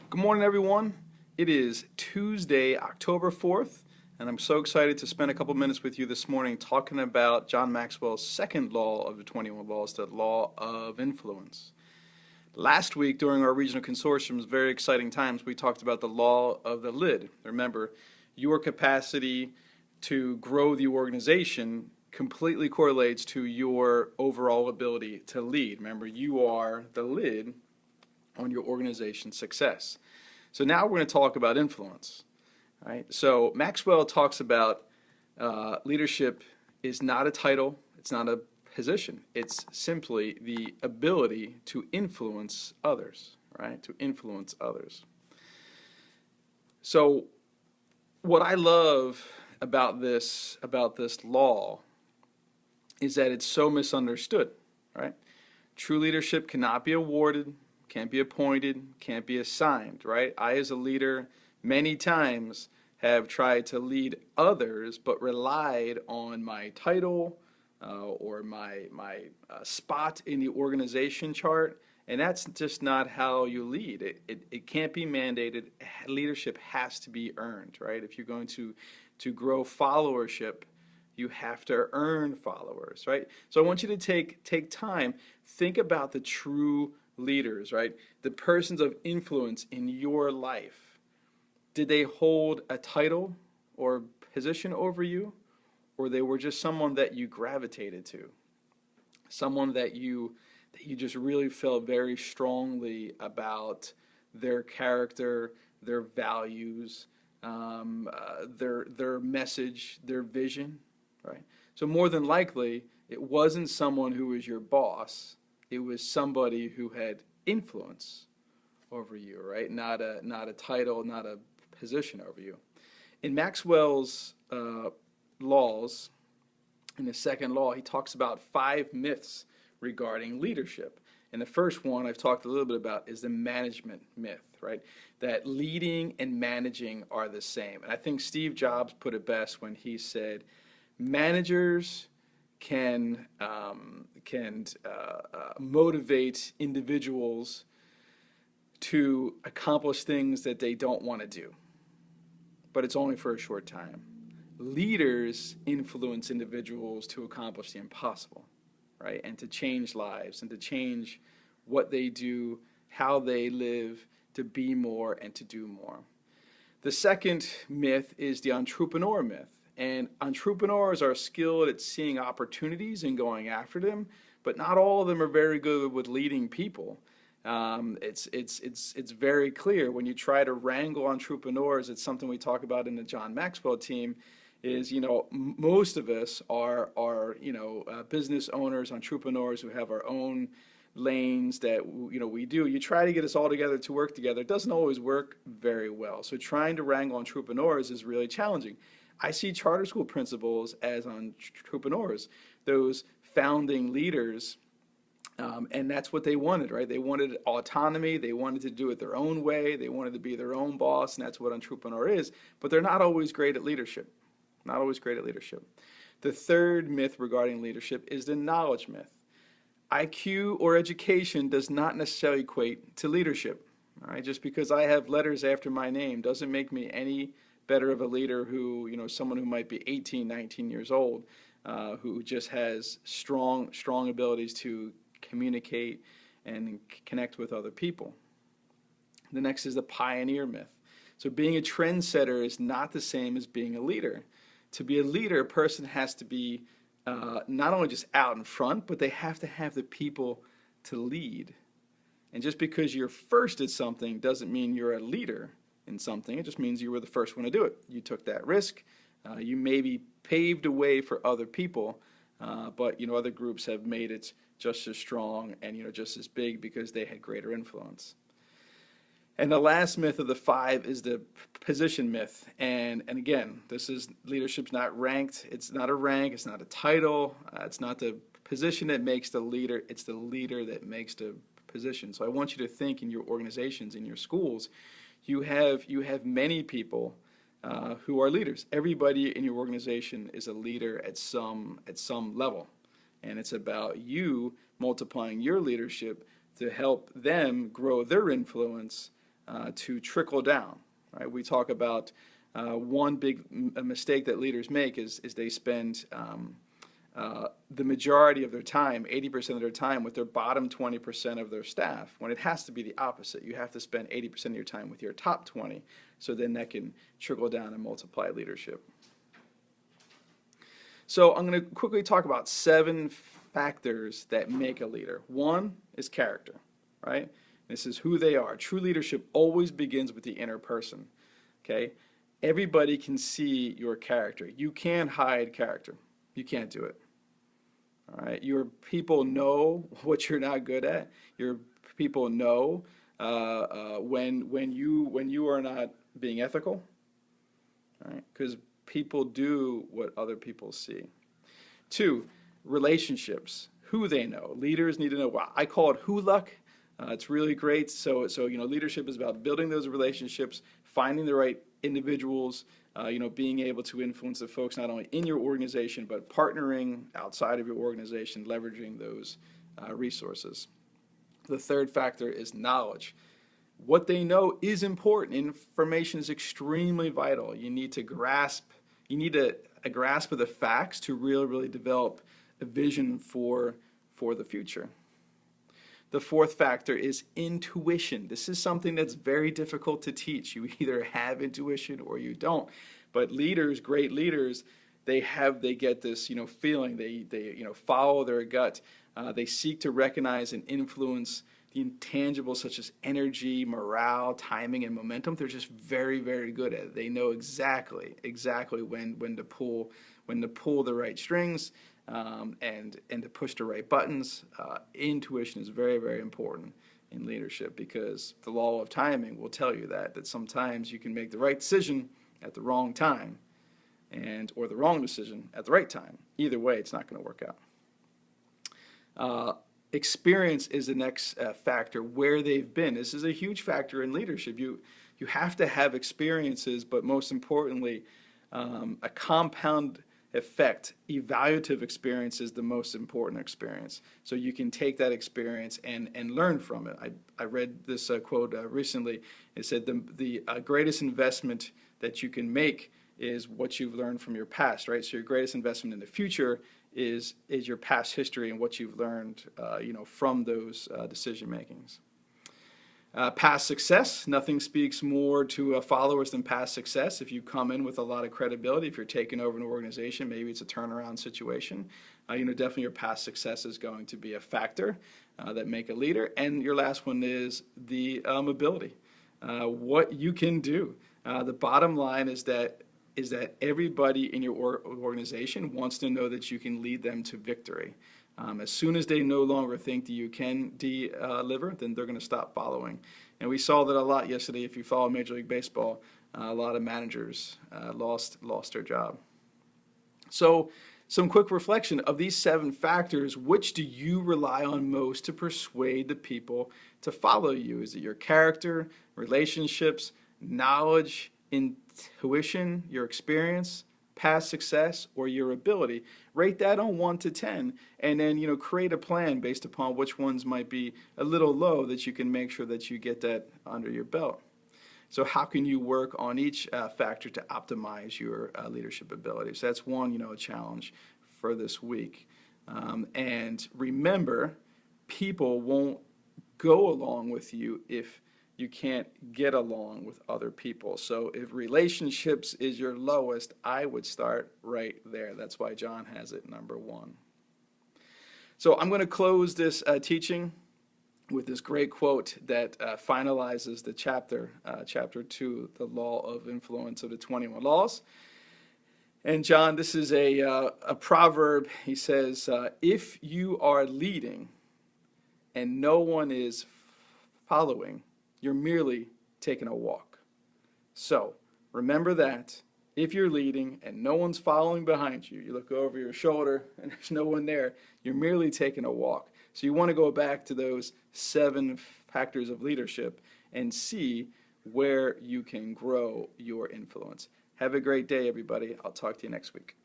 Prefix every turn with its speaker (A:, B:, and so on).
A: Good morning, everyone. It is Tuesday, October 4th, and I'm so excited to spend a couple minutes with you this morning talking about John Maxwell's second law of the 21 laws, the law of influence. Last week, during our regional consortium's very exciting times, we talked about the law of the lid. Remember, your capacity to grow the organization completely correlates to your overall ability to lead. Remember, you are the lid on your organization's success. So now we're going to talk about influence. Right? So Maxwell talks about leadership is not a title, it's not a position. It's simply the ability to influence others, right? To influence others. So what I love about this law is that it's so misunderstood, right? True leadership cannot be awarded, can't be appointed, can't be assigned, right? I, as a leader, many times have tried to lead others, but relied on my title or my spot in the organization chart, and that's just not how you lead. It can't be mandated. Leadership has to be earned, right? If you're going to grow followership, you have to earn followers, right? So I want you to take time, think about the true leaders, right? The persons of influence in your life. Did they hold a title or position over you, or they were just someone that you gravitated to, someone that you just really felt very strongly about their character, their values, their message, their vision, right? So more than likely, it wasn't someone who was your boss. It was somebody who had influence over you, right? Not a title, not a position over you. In Maxwell's laws, in the second law, he talks about 5 myths regarding leadership. And the first one I've talked a little bit about is the management myth, right? That leading and managing are the same. And I think Steve Jobs put it best when he said, managers can motivate individuals to accomplish things that they don't want to do, but it's only for a short time. Leaders influence individuals to accomplish the impossible, right? And to change lives and to change what they do, how they live, to be more and to do more. The second myth is the entrepreneur myth. And entrepreneurs are skilled at seeing opportunities and going after them, but not all of them are very good with leading people. It's very clear when you try to wrangle entrepreneurs. It's something we talk about in the John Maxwell team. Is most of us are business owners, entrepreneurs who have our own lanes that we do. You try to get us all together to work together. It doesn't always work very well. So trying to wrangle entrepreneurs is really challenging. I see charter school principals as entrepreneurs, those founding leaders, and that's what they wanted, right? They wanted autonomy. They wanted to do it their own way. They wanted to be their own boss, and that's what entrepreneur is. But they're not always great at leadership. Not always great at leadership. The third myth regarding leadership is the knowledge myth. IQ or education does not necessarily equate to leadership. All right? Just because I have letters after my name doesn't make me any better of a leader who, someone who might be 18, 19 years old, who just has strong abilities to communicate and connect with other people. The next is the pioneer myth. So being a trendsetter is not the same as being a leader. To be a leader, a person has to be not only just out in front, but they have to have the people to lead. And just because you're first at something doesn't mean you're a leader in something. It just means you were the first one to do it. You took that risk. You maybe paved a way for other people, but other groups have made it just as strong and just as big because they had greater influence. And the last myth of the 5 is the position myth. And again, this is leadership's not ranked. It's not a rank. It's not a title. It's not the position that makes the leader. It's the leader that makes the position. So I want you to think in your organizations, in your schools, you have many people who are leaders. Everybody in your organization is a leader at some level, and it's about you multiplying your leadership to help them grow their influence to trickle down, right? We talk about one big mistake that leaders make is they spend the majority of their time, 80% of their time, with their bottom 20% of their staff, when it has to be the opposite. You have to spend 80% of your time with your top 20, so then that can trickle down and multiply leadership. So I'm going to quickly talk about 7 factors that make a leader. One is character, right? This is who they are. True leadership always begins with the inner person, okay? Everybody can see your character. You can't hide character. You can't do it. All right, your people know what you're not good at. Your people know when you are not being ethical. All right, because people do what other people see. 2, relationships. Who they know. Leaders need to know. Well, I call it who luck. It's really great. So leadership is about building those relationships, finding the right individuals. Being able to influence the folks not only in your organization, but partnering outside of your organization, leveraging those resources. The 3rd factor is knowledge. What they know is important. Information is extremely vital. You need a grasp of the facts to really develop a vision for the future. The 4th factor is intuition. This is something that's very difficult to teach. You either have intuition or you don't. But leaders, great leaders, they get this, feeling. They follow their gut. They seek to recognize and influence the intangibles such as energy, morale, timing, and momentum. They're just very, very good at it. They know exactly when to pull the right strings. And to push the right buttons. Intuition is very, very important in leadership, because the law of timing will tell you that sometimes you can make the right decision at the wrong time or the wrong decision at the right time. Either way, it's not going to work out. Experience is the next factor, where they've been. This is a huge factor in leadership. You have to have experiences, but most importantly, a compound effect. Evaluative experience is the most important experience. So you can take that experience and learn from it. I read this quote recently. It said the greatest investment that you can make is what you've learned from your past, right? So your greatest investment in the future is your past history and what you've learned from those decision makings. Past success. Nothing speaks more to followers than past success. If you come in with a lot of credibility, if you're taking over an organization, maybe it's a turnaround situation, definitely your past success is going to be a factor that make a leader. And your last one is the ability, what you can do. The bottom line is that everybody in your organization wants to know that you can lead them to victory. As soon as they no longer think that you can deliver, then they're going to stop following. And we saw that a lot yesterday. If you follow Major League Baseball, a lot of managers lost their job. So some quick reflection of these 7 factors. Which do you rely on most to persuade the people to follow you? Is it your character, relationships, knowledge, intuition, your experience, past success, or your ability? Rate that on 1 to 10, and then create a plan based upon which ones might be a little low, that you can make sure that you get that under your belt. So how can you work on each factor to optimize your leadership abilities? So that's one a challenge for this week. And remember, people won't go along with you if you can't get along with other people. So if relationships is your lowest, I would start right there. That's why John has it number 1. So I'm going to close this teaching with this great quote that finalizes the chapter 2, the law of influence of the 21 laws. And John, this is a proverb. He says, if you are leading and no one is following, you're merely taking a walk. So remember that. If you're leading and no one's following behind you, you look over your shoulder and there's no one there, you're merely taking a walk. So you want to go back to those 7 factors of leadership and see where you can grow your influence. Have a great day, everybody. I'll talk to you next week.